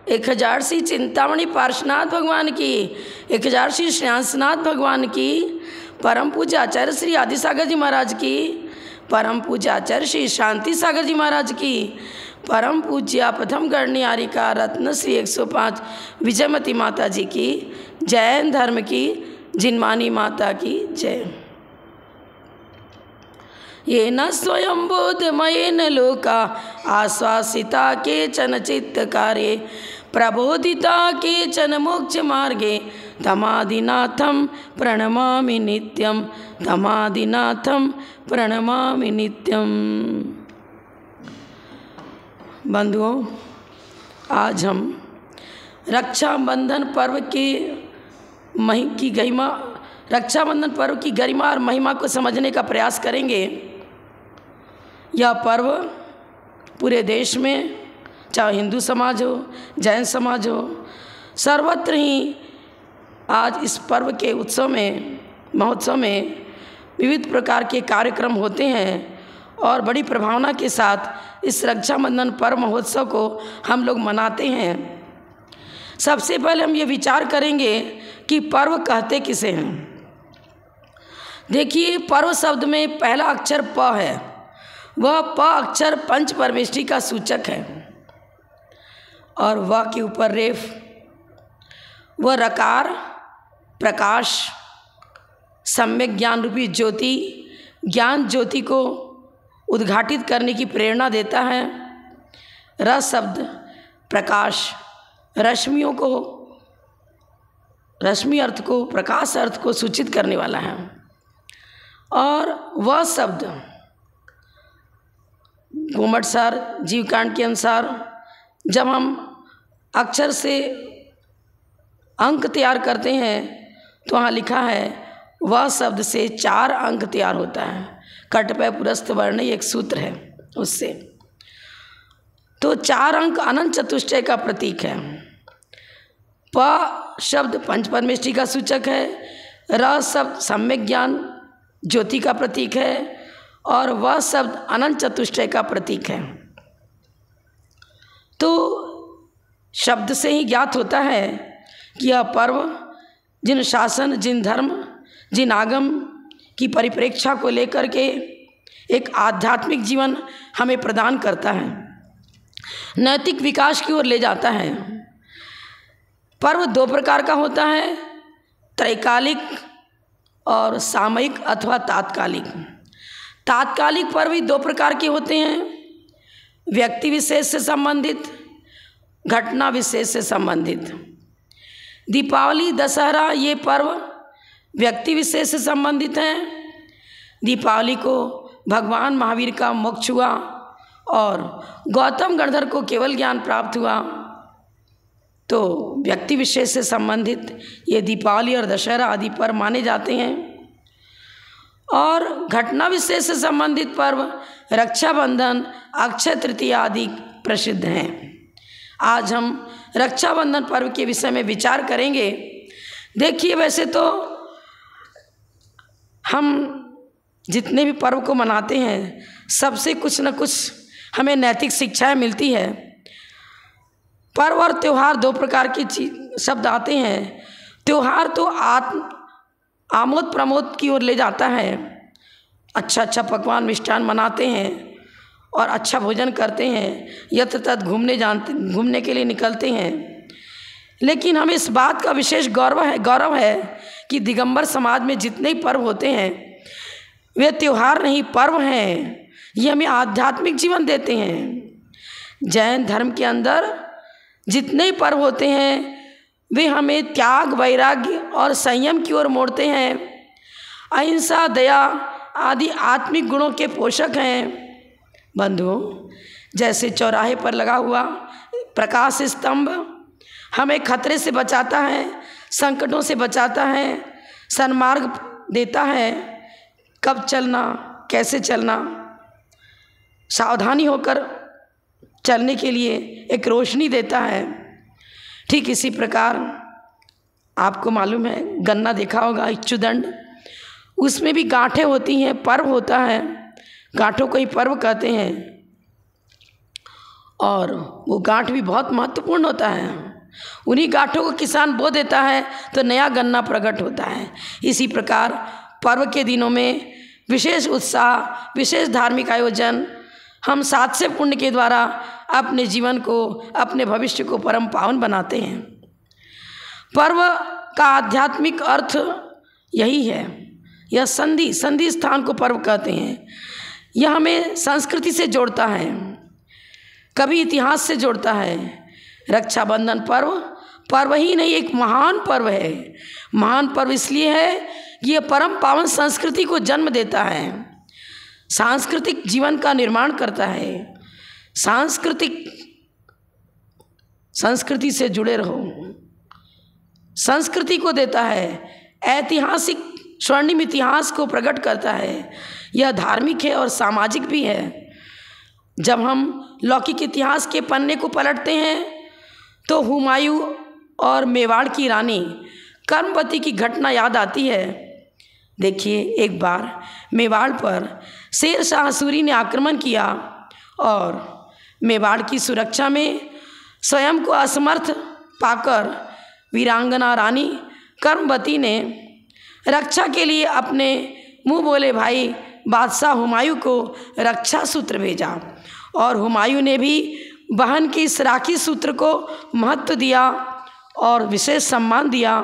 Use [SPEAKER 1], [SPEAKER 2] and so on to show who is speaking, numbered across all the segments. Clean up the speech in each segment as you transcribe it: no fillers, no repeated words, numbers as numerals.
[SPEAKER 1] 1000 श्री चिंतामणि पार्श्वनाथ भगवान की, 1000 श्री श्रेयांसनाथ भगवान की, परम पूज्य आचार्य श्री आदि सागर जी महाराज की, परम पूज्य आचार्य श्री शांति सागर जी महाराज की, परम पूज्य प्रथम गणनियारिका रत्न श्री 105 विजयमती माता जी की, जैन धर्म की जिनमानी माता की जय। ये न स्वयं बोधमयेन लोका आश्वासिता केचन चित्तकारे प्रबोधिता केचन मोक्ष मार्गे तमादिनाथं प्रणमामि नित्यं, तमादिनाथं प्रणमामि नित्यं। बंधुओं, आज हम रक्षाबंधन पर्व की रक्षाबंधन पर्व की गरिमा और महिमा को समझने का प्रयास करेंगे। यह पर्व पूरे देश में, चाहे हिंदू समाज हो, जैन समाज हो, सर्वत्र ही आज इस पर्व के महोत्सव में विविध प्रकार के कार्यक्रम होते हैं और बड़ी प्रभावना के साथ इस रक्षाबंधन पर्व महोत्सव को हम लोग मनाते हैं। सबसे पहले हम ये विचार करेंगे कि पर्व कहते किसे हैं। देखिए, पर्व शब्द में पहला अक्षर प है। वह प अक्षर पंच परमेष्टि का सूचक है और वह के ऊपर रेफ, वह रकार प्रकाश, सम्यक ज्ञान रूपी ज्योति, ज्ञान ज्योति को उद्घाटित करने की प्रेरणा देता है। रस शब्द प्रकाश, रश्मियों को, रश्मि अर्थ को, प्रकाश अर्थ को सूचित करने वाला है। और वह शब्द घूमट सार जीवकांड के अनुसार जब हम अक्षर से अंक तैयार करते हैं तो वहाँ लिखा है वह शब्द से 4 अंक तैयार होता है। कटपय पुरस्त वर्ण एक सूत्र है उससे। तो 4 अंक अनंत चतुष्टय का प्रतीक है। प शब्द पंच परमेष्टि का सूचक है, र शब्द सम्यक ज्ञान ज्योति का प्रतीक है और वह शब्द अनंत चतुष्टय का प्रतीक है। तो शब्द से ही ज्ञात होता है कि यह पर्व जिन शासन, जिन धर्म, जिन आगम की परिप्रेक्षा को लेकर के एक आध्यात्मिक जीवन हमें प्रदान करता है, नैतिक विकास की ओर ले जाता है। पर्व 2 प्रकार का होता है, त्रैकालिक और सामयिक अथवा तात्कालिक। तात्कालिक पर्व भी 2 प्रकार के होते हैं, व्यक्ति विशेष से संबंधित, घटना विशेष से संबंधित। दीपावली, दशहरा ये पर्व व्यक्ति विशेष से संबंधित हैं। दीपावली को भगवान महावीर का मोक्ष हुआ और गौतम गणधर को केवल ज्ञान प्राप्त हुआ, तो व्यक्ति विशेष से संबंधित ये दीपावली और दशहरा आदि पर्व माने जाते हैं। और घटना विशेष से संबंधित पर्व रक्षाबंधन, अक्षय तृतीया आदि प्रसिद्ध हैं। आज हम रक्षाबंधन पर्व के विषय में विचार करेंगे। देखिए, वैसे तो हम जितने भी पर्व को मनाते हैं सबसे कुछ न कुछ हमें नैतिक शिक्षाएं मिलती है। पर्व और त्यौहार 2 प्रकार के शब्द आते हैं। त्यौहार तो आमोद प्रमोद की ओर ले जाता है, अच्छा पकवान मिष्ठान मनाते हैं और अच्छा भोजन करते हैं, यत्र तत्र घूमने के लिए निकलते हैं। लेकिन हमें इस बात का विशेष गौरव है कि दिगंबर समाज में जितने ही पर्व होते हैं वे त्यौहार नहीं, पर्व हैं। ये हमें आध्यात्मिक जीवन देते हैं। जैन धर्म के अंदर जितने ही पर्व होते हैं वे हमें त्याग, वैराग्य और संयम की ओर मोड़ते हैं। अहिंसा, दया आदि आत्मिक गुणों के पोषक हैं। बंधुओं, जैसे चौराहे पर लगा हुआ प्रकाश स्तंभ हमें खतरे से बचाता है, संकटों से बचाता है, सन्मार्ग देता है, कब चलना, कैसे चलना, सावधानी होकर चलने के लिए एक रोशनी देता है। ठीक इसी प्रकार आपको मालूम है, गन्ना देखा होगा, इच्छुदंड, उसमें भी गांठें होती हैं, पर्व होता है, गांठों को ही पर्व कहते हैं। और वो गांठ भी बहुत महत्वपूर्ण होता है। उन्हीं गांठों को किसान बो देता है तो नया गन्ना प्रकट होता है। इसी प्रकार पर्व के दिनों में विशेष उत्साह, विशेष धार्मिक आयोजन, हम सात से पुण्य के द्वारा अपने जीवन को, अपने भविष्य को परम पावन बनाते हैं। पर्व का आध्यात्मिक अर्थ यही है। यह संधि स्थान को पर्व कहते हैं। यह हमें संस्कृति से जोड़ता है, कभी इतिहास से जोड़ता है। रक्षाबंधन पर्व ही नहीं, एक महान पर्व है। महान पर्व इसलिए है कि यह परम पावन संस्कृति को जन्म देता है, सांस्कृतिक जीवन का निर्माण करता है। संस्कृति से जुड़े रहो, संस्कृति को देता है, ऐतिहासिक स्वर्णिम इतिहास को प्रकट करता है। यह धार्मिक है और सामाजिक भी है। जब हम लौकिक इतिहास के पन्ने को पलटते हैं तो हुमायूं और मेवाड़ की रानी कर्मवती की घटना याद आती है। देखिए, एक बार मेवाड़ पर शेर शाह सूरी ने आक्रमण किया और मेवाड़ की सुरक्षा में स्वयं को असमर्थ पाकर वीरांगना रानी कर्मवती ने रक्षा के लिए अपने मुँह बोले भाई बादशाह हुमायूं को रक्षा सूत्र भेजा और हुमायूं ने भी बहन की इस राखी सूत्र को महत्व दिया और विशेष सम्मान दिया।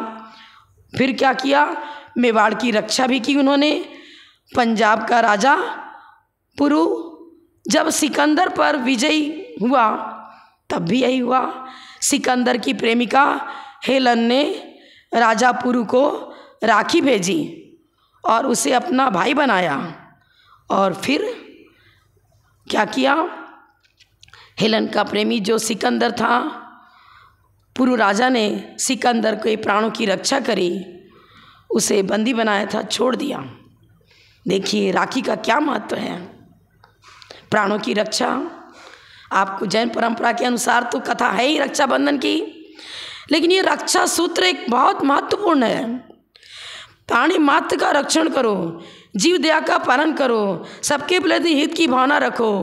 [SPEAKER 1] फिर क्या किया, मेवाड़ की रक्षा भी की उन्होंने। पंजाब का राजा पुरु जब सिकंदर पर विजयी हुआ तब भी यही हुआ। सिकंदर की प्रेमिका हेलन ने राजा पुरु को राखी भेजी और उसे अपना भाई बनाया। और फिर क्या किया, हेलन का प्रेमी जो सिकंदर था, पुरु राजा ने सिकंदर के प्राणों की रक्षा करी, उसे बंदी बनाया था, छोड़ दिया। देखिए राखी का क्या महत्व है, प्राणों की रक्षा। आपको जैन परंपरा के अनुसार तो कथा है ही रक्षाबंधन की, लेकिन ये रक्षा सूत्र एक बहुत महत्वपूर्ण है। प्राणी मात्र का रक्षण करो, जीव दया का पालन करो, सबके प्रति हित की भावना रखो।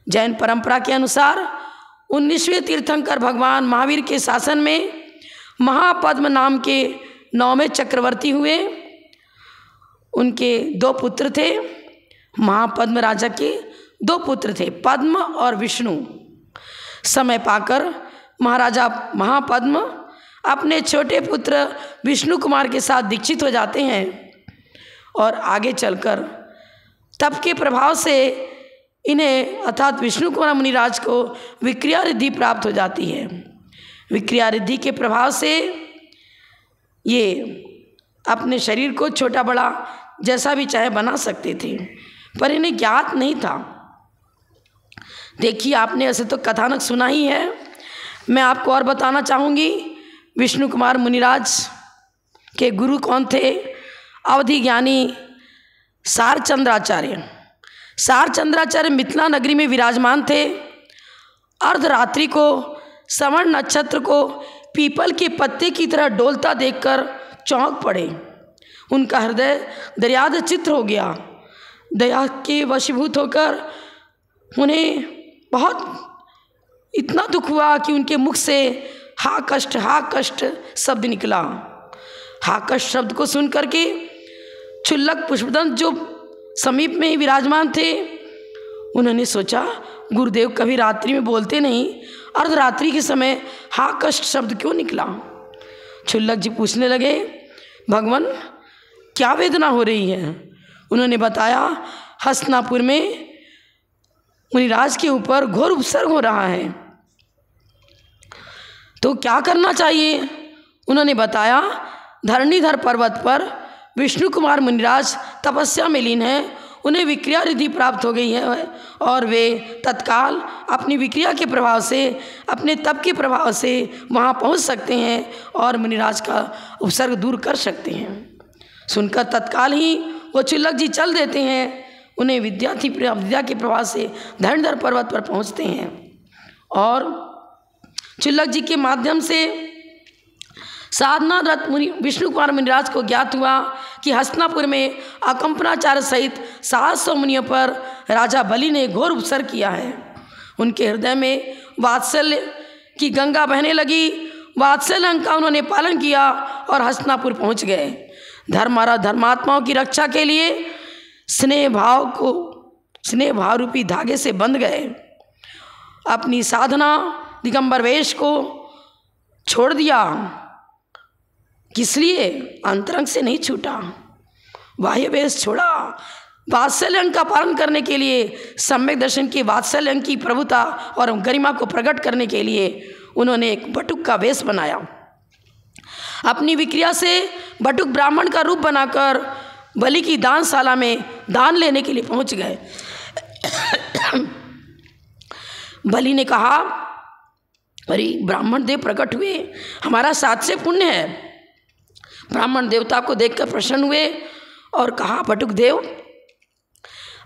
[SPEAKER 1] जैन परंपरा के अनुसार 19वें तीर्थंकर भगवान महावीर के शासन में महापद्म नाम के 9वें चक्रवर्ती हुए। उनके 2 पुत्र थे। महापद्म राजा के 2 पुत्र थे, पद्म और विष्णु। समय पाकर महाराजा महापद्म अपने छोटे पुत्र विष्णु कुमार के साथ दीक्षित हो जाते हैं और आगे चलकर तप के प्रभाव से इन्हें अर्थात विष्णु कुमार मुनिराज को विक्रिया रिद्धि प्राप्त हो जाती है। विक्रिया रिद्धि के प्रभाव से ये अपने शरीर को छोटा बड़ा जैसा भी चाहे बना सकते थे, पर इन्हें ज्ञात नहीं था। देखिए, आपने ऐसे तो कथानक सुना ही है, मैं आपको और बताना चाहूँगी। विष्णु कुमार मुनिराज के गुरु कौन थे? अवधि ज्ञानी सारचंद्राचार्य। सारचंद्राचार्य मिथिला नगरी में विराजमान थे। अर्धरात्रि को श्रवण नक्षत्र को पीपल के पत्ते की तरह डोलता देखकर चौंक पड़े। उनका हृदय दयाद चित्त हो गया। दया के वशीभूत होकर उन्हें बहुत इतना दुख हुआ कि उनके मुख से हा कष्ट शब्द निकला। हा कष्ट शब्द को सुन करके क्षुल्लक पुष्पदंत जो समीप में ही विराजमान थे, उन्होंने सोचा गुरुदेव कभी रात्रि में बोलते नहीं, अर्धरात्रि के समय हा कष्ट शब्द क्यों निकला? क्षुल्लक जी पूछने लगे, भगवान क्या वेदना हो रही है? उन्होंने बताया, हस्तिनापुर में मुनिराज के ऊपर घोर उपसर्ग हो रहा है, तो क्या करना चाहिए? उन्होंने बताया, धरणीधर पर्वत पर विष्णु कुमार मुनिराज तपस्या में लीन हैं, उन्हें विक्रिया रिद्धि प्राप्त हो गई है और वे तत्काल अपनी विक्रिया के प्रभाव से, अपने तप के प्रभाव से वहाँ पहुँच सकते हैं और मुनिराज का उपसर्ग दूर कर सकते हैं। सुनकर तत्काल ही वो क्षुल्लक जी चल देते हैं। उन्हें विद्या के प्रभाव से धरणीधर पर्वत पर पहुँचते हैं और क्षुल्लक जी के माध्यम से साधनारत विष्णु कुमार मुनिराज को ज्ञात हुआ कि हस्तिनापुर में अकंपनाचार्य सहित 700 मुनियों पर राजा बलि ने घोर उपसर्ग किया है। उनके हृदय में वात्सल्य की गंगा बहने लगी। वात्सल्य का उन्होंने पालन किया और हस्तिनापुर पहुंच गए। धर्मात्माओं की रक्षा के लिए स्नेह भाव रूपी धागे से बंध गए। अपनी साधना दिगंबर वेश को छोड़ दिया। किस लिए? अंतरंग से नहीं छूटा, बाह्य वेश छोड़ा। वात्सल्य का पालन करने के लिए, सम्यक दर्शन की वात्सल्य की प्रभुता और गरिमा को प्रकट करने के लिए उन्होंने एक बटुक का वेश बनाया। अपनी विक्रिया से बटुक ब्राह्मण का रूप बनाकर बलि की दानशाला में दान लेने के लिए पहुंच गए। बलि ने कहा, अरे ब्राह्मण देव प्रकट हुए, हमारा 7 से पुण्य है। ब्राह्मण देवता को देखकर प्रसन्न हुए और कहा, बटुक देव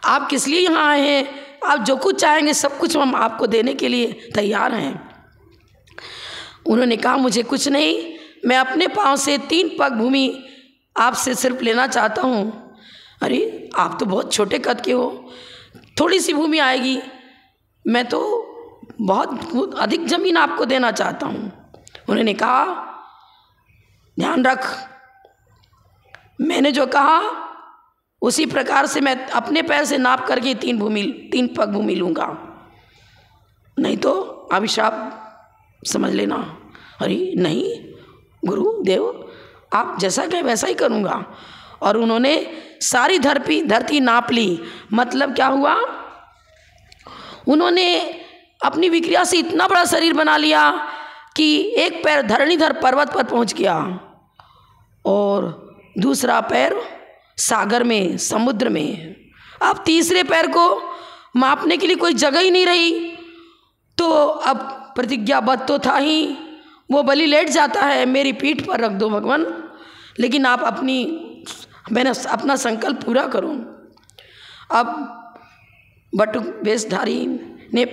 [SPEAKER 1] आप किस लिए यहाँ आए हैं? आप जो कुछ चाहेंगे सब कुछ हम आपको देने के लिए तैयार हैं। उन्होंने कहा, मुझे कुछ नहीं, मैं अपने पाँव से 3 पग भूमि आपसे सिर्फ लेना चाहता हूँ। अरे आप तो बहुत छोटे कद के हो, थोड़ी सी भूमि आएगी, मैं तो बहुत अधिक जमीन आपको देना चाहता हूँ। उन्होंने कहा, ध्यान रख, मैंने जो कहा उसी प्रकार से मैं अपने पैर से नाप करके 3 पग भूमि लूँगा, नहीं तो अभिशाप समझ लेना। अरे नहीं गुरुदेव, आप जैसा कहें वैसा ही करूँगा। और उन्होंने सारी धरती नाप ली। मतलब क्या हुआ? उन्होंने अपनी विक्रिया से इतना बड़ा शरीर बना लिया कि एक पैर धरणीधर पर्वत पर पहुंच गया और दूसरा पैर सागर में, समुद्र में। अब तीसरे पैर को मापने के लिए कोई जगह ही नहीं रही। तो अब प्रतिज्ञाबद्ध तो था ही, वो बलि लेट जाता है, मेरी पीठ पर रख दो भगवान, लेकिन आप मैंने अपना संकल्प पूरा करूं। अब बटुक वेशधारी ने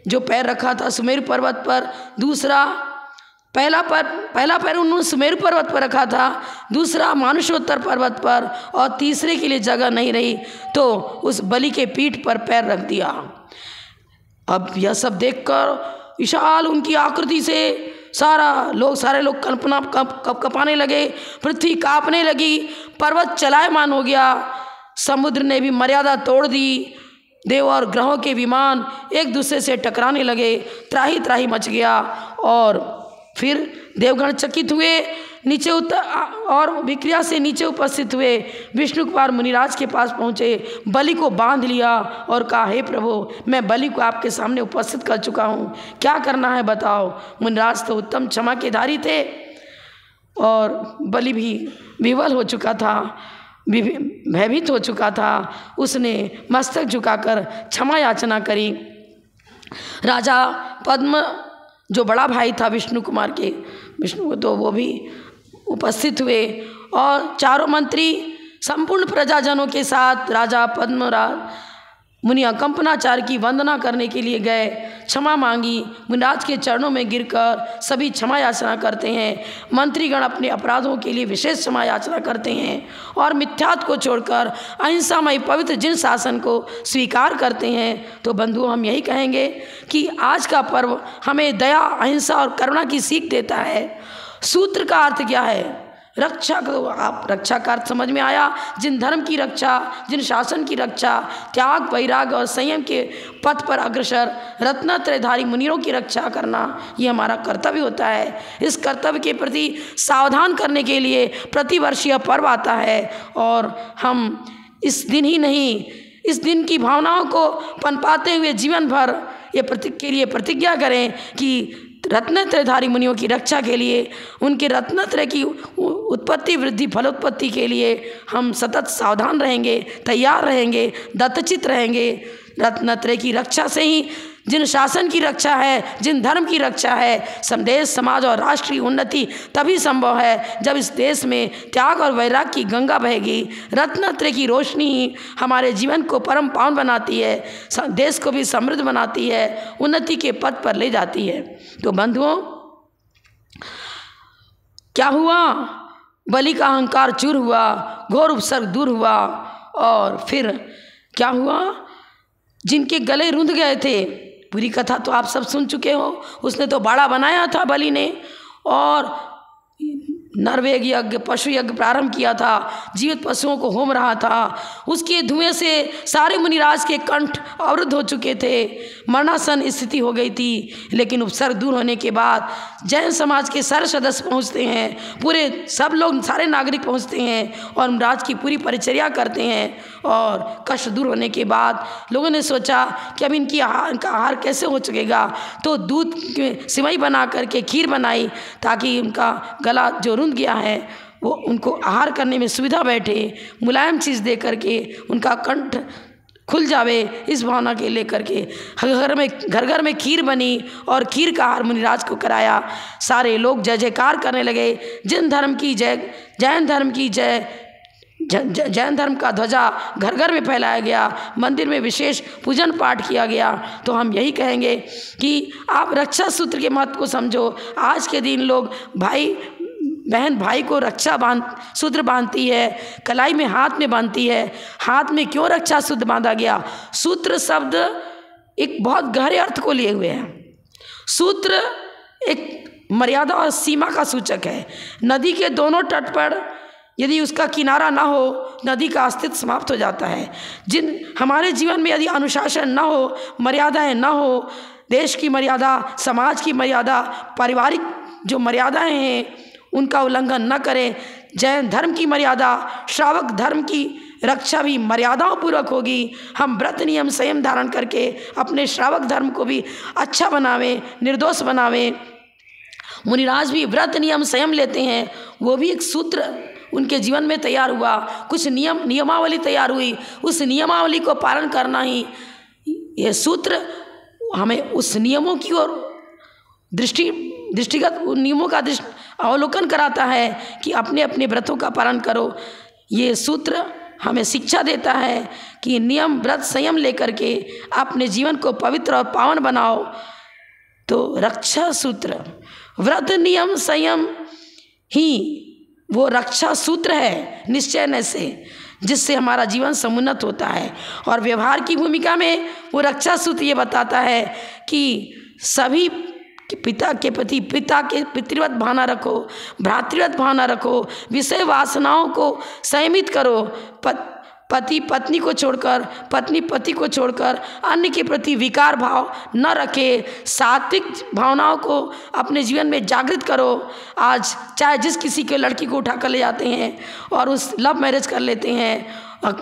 [SPEAKER 1] जो पैर रखा था सुमेरु पर्वत पर, पहला पैर उन्होंने सुमेरु पर्वत पर रखा था, दूसरा मानुषोत्तर पर्वत पर, और तीसरे के लिए जगह नहीं रही तो उस बलि के पीठ पर पैर रख दिया। अब यह सब देखकर विशाल उनकी आकृति से सारे लोग कल्पना कपाने लगे, पृथ्वी कांपने लगी, पर्वत चलायमान हो गया, समुद्र ने भी मर्यादा तोड़ दी, देव और ग्रहों के विमान एक दूसरे से टकराने लगे, त्राही त्राही मच गया। और फिर देवगण चकित हुए, नीचे और विक्रिया से नीचे उपस्थित हुए विष्णु कुमार मुनिराज के पास पहुँचे, बलि को बांध लिया और कहा, हे प्रभु, मैं बलि को आपके सामने उपस्थित कर चुका हूँ, क्या करना है बताओ। मुनिराज तो उत्तम क्षमा के धारी थे और बलि भी विवल हो चुका था, भयभीत हो चुका था। उसने मस्तक झुकाकर क्षमा याचना करी। राजा पद्म जो बड़ा भाई था विष्णु कुमार के, विष्णु तो वो भी उपस्थित हुए और चारों मंत्री संपूर्ण प्रजाजनों के साथ राजा पद्मराज मुनि कंपनाचार्य की वंदना करने के लिए गए, क्षमा मांगी। मुनिराज के चरणों में गिरकर सभी क्षमा याचना करते हैं। मंत्रीगण अपने अपराधों के लिए विशेष क्षमा याचना करते हैं और मिथ्यात्व को छोड़कर अहिंसामय पवित्र जिन शासन को स्वीकार करते हैं। तो बंधुओं, हम यही कहेंगे कि आज का पर्व हमें दया, अहिंसा और करुणा की सीख देता है। सूत्र का अर्थ क्या है? रक्षा करो। आप रक्षा का अर्थ समझ में आया? जिन धर्म की रक्षा, जिन शासन की रक्षा, त्याग, वैराग्य और संयम के पथ पर अग्रसर रत्नत्रयधारी मुनियों की रक्षा करना, ये हमारा कर्तव्य होता है। इस कर्तव्य के प्रति सावधान करने के लिए प्रतिवर्ष यह पर्व आता है और हम इस दिन ही नहीं, इस दिन की भावनाओं को पनपाते हुए जीवन भर के लिए प्रतिज्ञा करें कि रत्नत्रयधारी मुनियों की रक्षा के लिए, उनके रत्नत्रय की उत्पत्ति, वृद्धि, फलोत्पत्ति के लिए हम सतत सावधान रहेंगे, तैयार रहेंगे, दत्तचित रहेंगे। रत्नत्रय की रक्षा से ही जिन शासन की रक्षा है, जिन धर्म की रक्षा है, देश, समाज और राष्ट्र की उन्नति तभी संभव है जब इस देश में त्याग और वैराग्य की गंगा बहेगी। रत्नत्रय की रोशनी ही हमारे जीवन को परम पावन बनाती है, देश को भी समृद्ध बनाती है, उन्नति के पथ पर ले जाती है। तो बंधुओं, क्या हुआ? बलि का अहंकार चूर हुआ, घोर उपसर्ग दूर हुआ। और फिर क्या हुआ? जिनके गले रुंध गए थे, पूरी कथा तो आप सब सुन चुके हो। उसने तो बाड़ा बनाया था बलि ने, और नरवेग यज्ञ, पशु यज्ञ प्रारंभ किया था, जीवित पशुओं को होम रहा था। उसके धुएं से सारे मुनिराज के कंठ अवरुद्ध हो चुके थे, मरणासन स्थिति हो गई थी। लेकिन उपसर्ग दूर होने के बाद जैन समाज के सारे सदस्य पहुंचते हैं, पूरे सब लोग, सारे नागरिक पहुंचते हैं और मुनिराज की पूरी परिचर्या करते हैं। और कष्ट दूर होने के बाद लोगों ने सोचा कि अब इनका आहार कैसे हो सकेगा, तो दूध के सिवई बना करके खीर बनाई, ताकि उनका गला जो रुंध गया है वो उनको आहार करने में सुविधा बैठे, मुलायम चीज़ दे करके उनका कंठ खुल जावे, इस भावना के लेकर के घर घर में खीर बनी और खीर का आहार मुनिराज को कराया। सारे लोग जय जयकार करने लगे, जैन धर्म की जय, जैन धर्म की जय। जैन धर्म का ध्वजा घर घर में फैलाया गया, मंदिर में विशेष पूजन पाठ किया गया। तो हम यही कहेंगे कि आप रक्षा सूत्र के महत्व को समझो। आज के दिन लोग भाई बहन भाई को रक्षा सूत्र बांधती है, कलाई में हाथ में बांधती है। हाथ में क्यों रक्षा सूत्र बांधा गया? सूत्र शब्द एक बहुत गहरे अर्थ को लिए हुए है। सूत्र एक मर्यादा और सीमा का सूचक है। नदी के दोनों तट पर यदि उसका किनारा ना हो, नदी का अस्तित्व समाप्त हो जाता है। हमारे जीवन में यदि अनुशासन ना हो, मर्यादाएं ना हो, देश की मर्यादा, समाज की मर्यादा, पारिवारिक जो मर्यादाएं हैं उनका उल्लंघन न करें, जैन धर्म की मर्यादा, श्रावक धर्म की रक्षा भी मर्यादाओं पूर्वक होगी। हम व्रत नियम संयम धारण करके अपने श्रावक धर्म को भी अच्छा बनावें, निर्दोष बनावें। मुनिराज भी व्रत नियम संयम लेते हैं, वो भी एक सूत्र उनके जीवन में तैयार हुआ, कुछ नियमावली तैयार हुई। उस नियमावली को पालन करना ही ये सूत्र हमें उस नियमों की ओर दृष्टिगत नियमों का अवलोकन कराता है कि अपने अपने व्रतों का पालन करो। ये सूत्र हमें शिक्षा देता है कि नियम व्रत संयम लेकर के अपने जीवन को पवित्र और पावन बनाओ। तो रक्षा सूत्र, व्रत नियम संयम ही वो रक्षा सूत्र है निश्चय से, जिससे हमारा जीवन समुन्नत होता है। और व्यवहार की भूमिका में वो रक्षा सूत्र ये बताता है कि सभी पिता के प्रति पिता के पितृवत भावना रखो, भ्रातृवत भावना रखो, विषय वासनाओं को संयमित करो, पति पत्नी को छोड़कर, पत्नी पति को छोड़कर अन्य के प्रति विकार भाव न रखे, सात्विक भावनाओं को अपने जीवन में जागृत करो। आज चाहे जिस किसी के लड़की को उठा कर ले जाते हैं और उस लव मैरिज कर लेते हैं,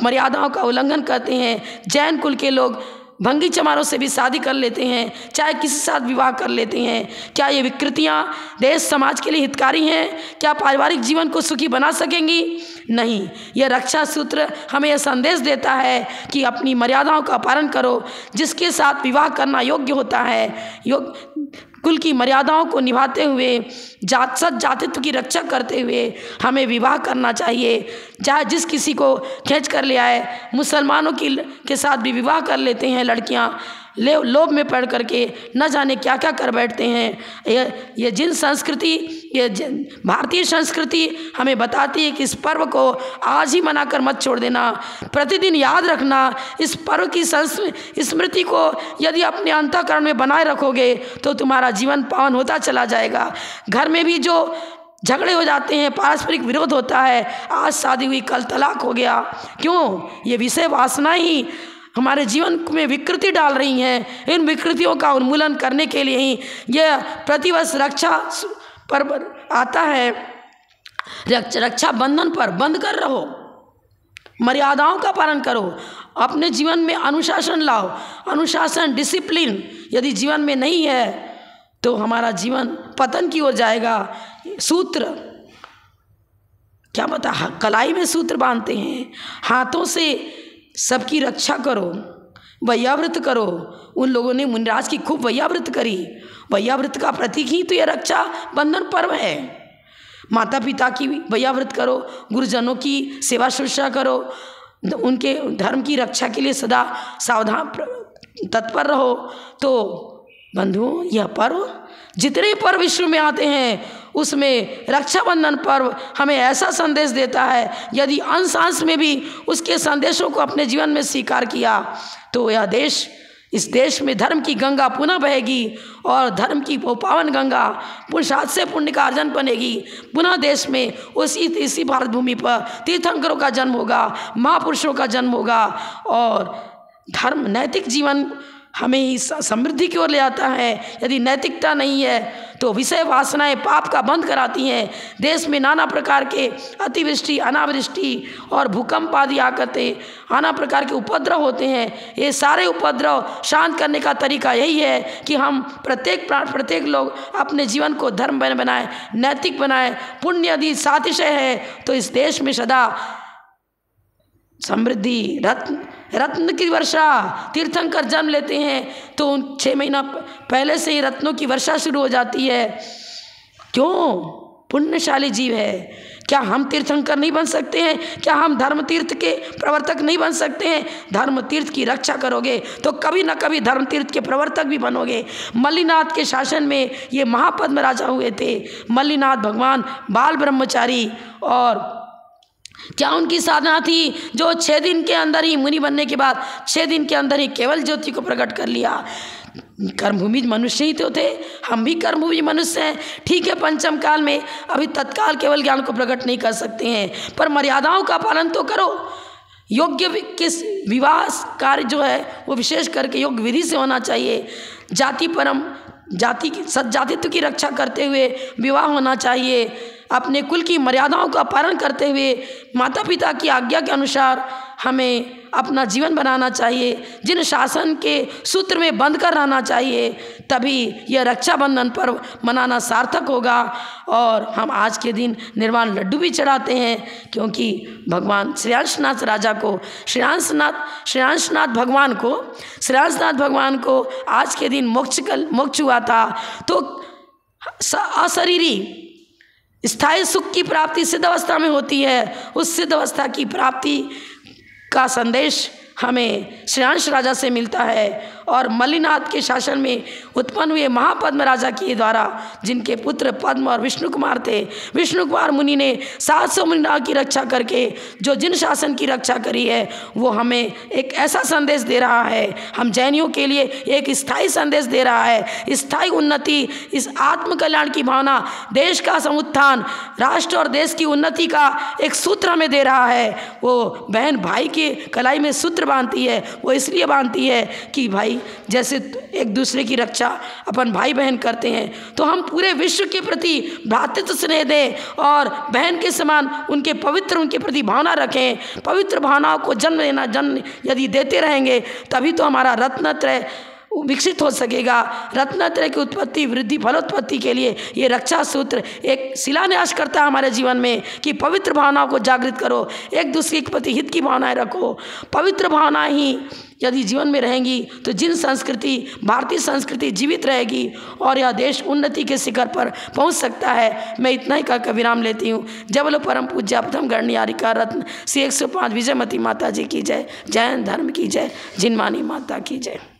[SPEAKER 1] मर्यादाओं का उल्लंघन करते हैं। जैन कुल के लोग भंगी चमारों से भी शादी कर लेते हैं, चाहे किसी के साथ विवाह कर लेते हैं। क्या ये विकृतियाँ देश समाज के लिए हितकारी हैं? क्या पारिवारिक जीवन को सुखी बना सकेंगी? नहीं। यह रक्षा सूत्र हमें यह संदेश देता है कि अपनी मर्यादाओं का पालन करो। जिसके साथ विवाह करना योग्य होता है, कुल की मर्यादाओं को निभाते हुए, जातित्व की रक्षा करते हुए हमें विवाह करना चाहिए। चाहे जिस किसी को खींच कर ले आए, मुसलमानों के साथ भी विवाह कर लेते हैं लड़कियां, लोभ में पड़ करके न जाने क्या क्या कर बैठते हैं। ये जिन संस्कृति, ये भारतीय संस्कृति हमें बताती है कि इस पर्व को आज ही मनाकर मत छोड़ देना, प्रतिदिन याद रखना। इस पर्व की स्मृति को यदि अपने अंतःकरण में बनाए रखोगे तो तुम्हारा जीवन पावन होता चला जाएगा। घर में भी जो झगड़े हो जाते हैं, पारस्परिक विरोध होता है, आज शादी हुई कल तलाक हो गया, क्यों? ये विषय वासना ही हमारे जीवन में विकृति डाल रही हैं। इन विकृतियों का उन्मूलन करने के लिए ही यह प्रतिवर्ष रक्षा पर्व आता है। रक्षा बंधन पर बंद कर रहो, मर्यादाओं का पालन करो, अपने जीवन में अनुशासन लाओ। अनुशासन, डिसिप्लिन यदि जीवन में नहीं है तो हमारा जीवन पतन की ओर जाएगा। सूत्र क्या पता, कलाई में सूत्र बांधते हैं, हाथों से सबकी रक्षा करो, वैयाव्रत करो। उन लोगों ने मुनिराज की खूब वैयाव्रत करी। वैयाव्रत का प्रतीक ही तो यह रक्षा बंधन पर्व है। माता पिता की वैयाव्रत करो, गुरुजनों की सेवा शुश्रूषा करो, उनके धर्म की रक्षा के लिए सदा सावधान तत्पर रहो। तो बंधुओं, यह पर्व, जितने पर्व विश्व में आते हैं उसमें रक्षाबंधन पर्व हमें ऐसा संदेश देता है, यदि अंश अंश में भी उसके संदेशों को अपने जीवन में स्वीकार किया तो यह देश इस देश में धर्म की गंगा पुनः बहेगी और धर्म की वो पावन गंगा पुरुषार्थ से पुण्य का अर्जन बनेगी। पुनः देश में इसी भारत भूमि पर तीर्थंकरों का जन्म होगा, महापुरुषों का जन्म होगा और धर्म नैतिक जीवन हमें ही समृद्धि की ओर ले आता है। यदि नैतिकता नहीं है तो विषय वासनाएं पाप का बंद कराती हैं। देश में नाना प्रकार के अतिवृष्टि, अनावृष्टि और भूकंप आदि आकते नाना प्रकार के उपद्रव होते हैं। ये सारे उपद्रव शांत करने का तरीका यही है कि हम प्रत्येक लोग अपने जीवन को धर्म बनाए, नैतिक बनाए। पुण्य यदि सातिशय है तो इस देश में सदा समृद्धि, रत्न की वर्षा, तीर्थंकर जन्म लेते हैं तो 6 महीना पहले से ही रत्नों की वर्षा शुरू हो जाती है। क्यों? पुण्यशाली जीव है। क्या हम तीर्थंकर नहीं बन सकते हैं? क्या हम धर्म तीर्थ के प्रवर्तक नहीं बन सकते हैं? धर्म तीर्थ की रक्षा करोगे तो कभी ना कभी धर्म तीर्थ के प्रवर्तक भी बनोगे। मल्लीनाथ के शासन में ये महापद्म राजा हुए थे। मल्लीनाथ भगवान बाल ब्रह्मचारी, और क्या उनकी साधना थी जो 6 दिन के अंदर ही, मुनि बनने के बाद 6 दिन के अंदर ही केवल ज्योति को प्रकट कर लिया। कर्मभूमि मनुष्य ही तो थे, हम भी कर्मभूमि मनुष्य हैं। ठीक है, पंचम काल में अभी तत्काल केवल ज्ञान को प्रकट नहीं कर सकते हैं, पर मर्यादाओं का पालन तो करो। योग्य किस विवाह कार्य जो है वो विशेष करके योग्य विधि से होना चाहिए। जाति की सज्जातित्व की रक्षा करते हुए विवाह होना चाहिए। अपने कुल की मर्यादाओं का पालन करते हुए माता पिता की आज्ञा के अनुसार हमें अपना जीवन बनाना चाहिए। जिन शासन के सूत्र में बंध कर रहना चाहिए, तभी यह रक्षाबंधन पर्व मनाना सार्थक होगा। और हम आज के दिन निर्वाण लड्डू भी चढ़ाते हैं, क्योंकि भगवान श्रेयांशनाथ राजा को, श्रेयांशनाथ भगवान को आज के दिन मोक्ष हुआ था। तो अशरीरी स्थायी सुख की प्राप्ति सिद्ध अवस्था में होती है। उस सिद्ध अवस्था की प्राप्ति का संदेश हमें श्रेयांश राजा से मिलता है। और मल्लीनाथ के शासन में उत्पन्न हुए महापद्म राजा के द्वारा, जिनके पुत्र पद्म और विष्णु कुमार थे, विष्णु कुमार मुनि ने 700 मुनियों की रक्षा करके जो जिन शासन की रक्षा करी है, वो हमें एक ऐसा संदेश दे रहा है, हम जैनियों के लिए एक स्थायी संदेश दे रहा है। स्थायी उन्नति, इस आत्म कल्याण की भावना, देश का समुत्थान, राष्ट्र और देश की उन्नति का एक सूत्र हमें दे रहा है। वो बहन भाई के कलाई में सूत्र बांधती है, वो इसलिए बांधती है कि भाई जैसे एक दूसरे की रक्षा अपन भाई बहन करते हैं, तो हम पूरे विश्व के प्रति भ्रातृत्व स्नेह दें और बहन के समान उनके प्रति भावना रखें। पवित्र भावनाओं को जन्म यदि देते रहेंगे, तभी तो हमारा रत्नत्रय विकसित हो सकेगा। रत्नत्रय की उत्पत्ति, वृद्धि, फलोत्पत्ति के लिए ये रक्षा सूत्र एक शिलान्यास करता है हमारे जीवन में कि पवित्र भावनाओं को जागृत करो, एक दूसरे के प्रति हित की भावनाएं रखो। पवित्र भावनाएं ही यदि जीवन में रहेंगी तो भारतीय संस्कृति जीवित रहेगी और यह देश उन्नति के शिखर पर पहुंच सकता है। मैं इतना ही कहकर विराम लेती हूँ। जय बोलो परम पूज्य प्रथम गणनियारिका रत्न श्री 105 विजयमती माता जी की जय। जैन धर्म की जय। जिनमानी माता की जय।